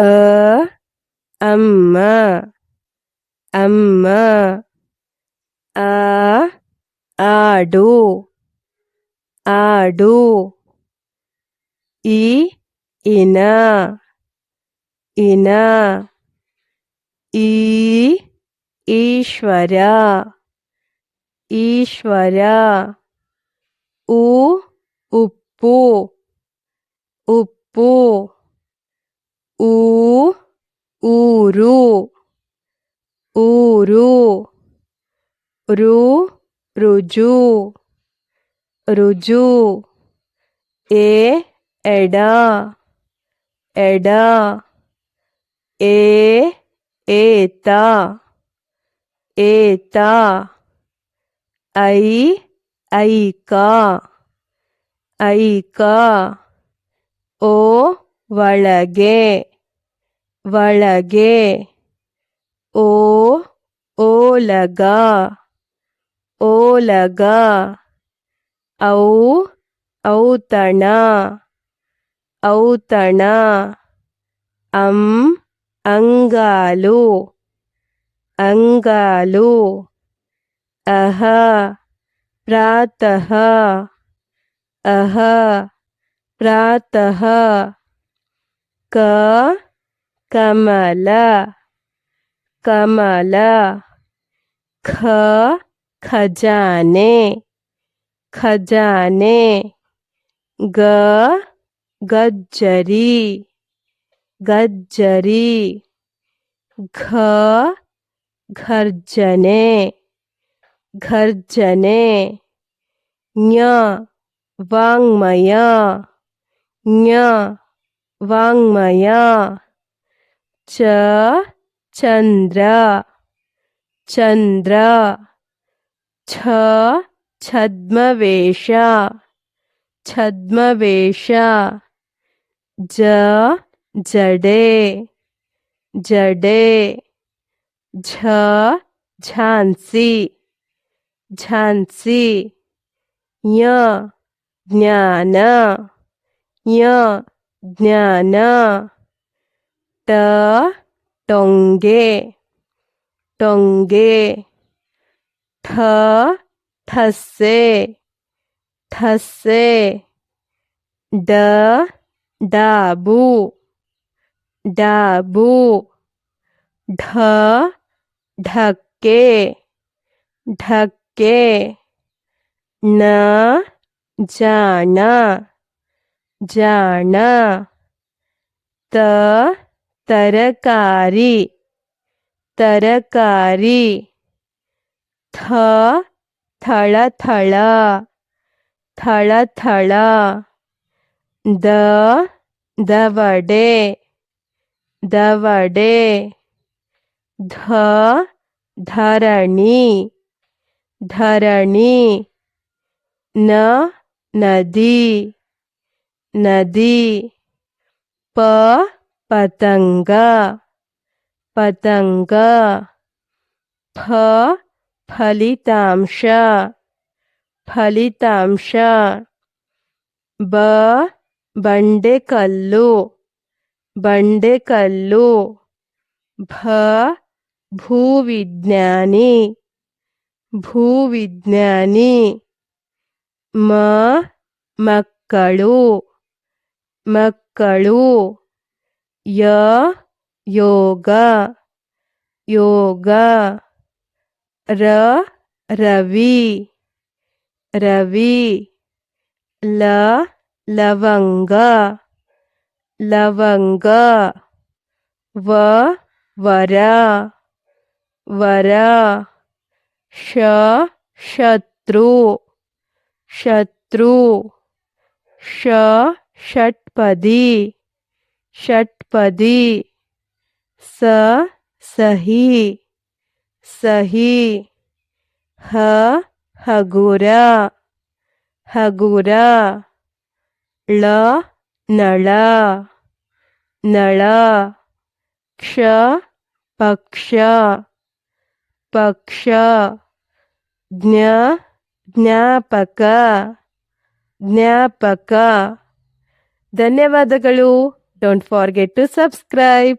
ಅ ಅಮ್ಮ ಅಮ್ಮ. ಆ ಆಡು ಆಡು. ಇ ಇನ ಇನ. ಈ ಈಶ್ವರ ಈಶ್ವರ. ಉ ಉಪ್ಪು ಉಪ್ಪು. ಊ ಊರು ಊರು. ರು ರುಜು ರುಜು. ಎ ಎಡ ಎಡ. ಏ ಏತ ಏತ. ಐ ಐಕ ಐಕ. ಓ ಒಳಗೆ ಒಳಗೆ. ಓ ಓಲಗ ಓಲಗ. ಔ ಔತಣ ಔತಣ. ಅಂ ಅಂಗಾಲು ಅಂಗಾಲು. ಅಹ ಪ್ರಾತಃ ಅಹ ಪ್ರಾತಃ. ಕ ಕಮಲ ಕಮಲ. ಖ ಖಜಾನೆ ಖಜಾನೆ. ಗ ಗಜ್ಜರಿ ಗಜ್ಜರಿ. ಘ ಘರ್ಜನೆ ಘರ್ಜನೆ. ಜ್ಞ ವಾಂಗ್ಮಯ ಜ್ಞ ವಾಂಗ್ಮಯ. ಚ ಚಂದ್ರ ಚಂದ್ರ. ಛ ಛದ್ಮವೇಷ ಛದ್ಮವೇಷ. ಜ ಜಡೆ ಜಡೆ. ಝ ಝಾನ್ಸಿ ಝಾನ್ಸಿ. ಜ್ಞ ಜ್ಞಾನ ಜ್ಞ ಜ್ಞಾನ. ಟ ಟೊಂಗೆ ಟೊಂಗೆ. ಠ ಠಸ್ಸೆ ಠಸ್ಸೆ. ಡ ಡಾಬು ಡಾಬು. ಢ ಢಕ್ಕೆ ಢಕ್ಕೆ. ನ ಜಾಣ ಜಾಣ. ತ ತರಕಾರಿ ತರಕಾರಿ. ಥ ಥಳಥಳ ಥಳಥಳ. ದ ದವಡೆ ದವಡೆ. ಧ ಧರಣಿ ಧರಣಿ. ನ ನದಿ ನದಿ. ಪ ಪತಂಗ ಪತಂಗ. ಫ ಫಲಿತಾಂಶ ಫಲಿತಾಂಶ. ಬ ಬಂಡೆಕಲ್ಲು ಬಂಡೆಕಲ್ಲು. ಭ ಭೂವಿಜ್ಞಾನಿ ಭೂವಿಜ್ಞಾನಿ. ಮ ಮಕ್ಕಳು ಮಕ್ಕಳು. ಯ ಯೋಗ ಯೋಗ. ರ ರವಿ ರವಿ. ಲ ಲವಂಗ ಲವಂಗ. ವ ವರ ವರ. ಶ ಶತ್ರು ಶತ್ರು. ಷ ಷಟ್ಪದಿ ಷಟ್ಪದಿ. ಸ ಸಹಿ ಸಹಿ. ಹ ಹಗುರ ಹಗುರ. ಳ ನಳ ನಳ. ಕ್ಷ ಪಕ್ಷ ಪಕ್ಷ. ಜ್ಞ ಜ್ಞಾಪಕ ಜ್ಞಾಪಕ. ಧನ್ಯವಾದಗಳು. Don't forget to subscribe.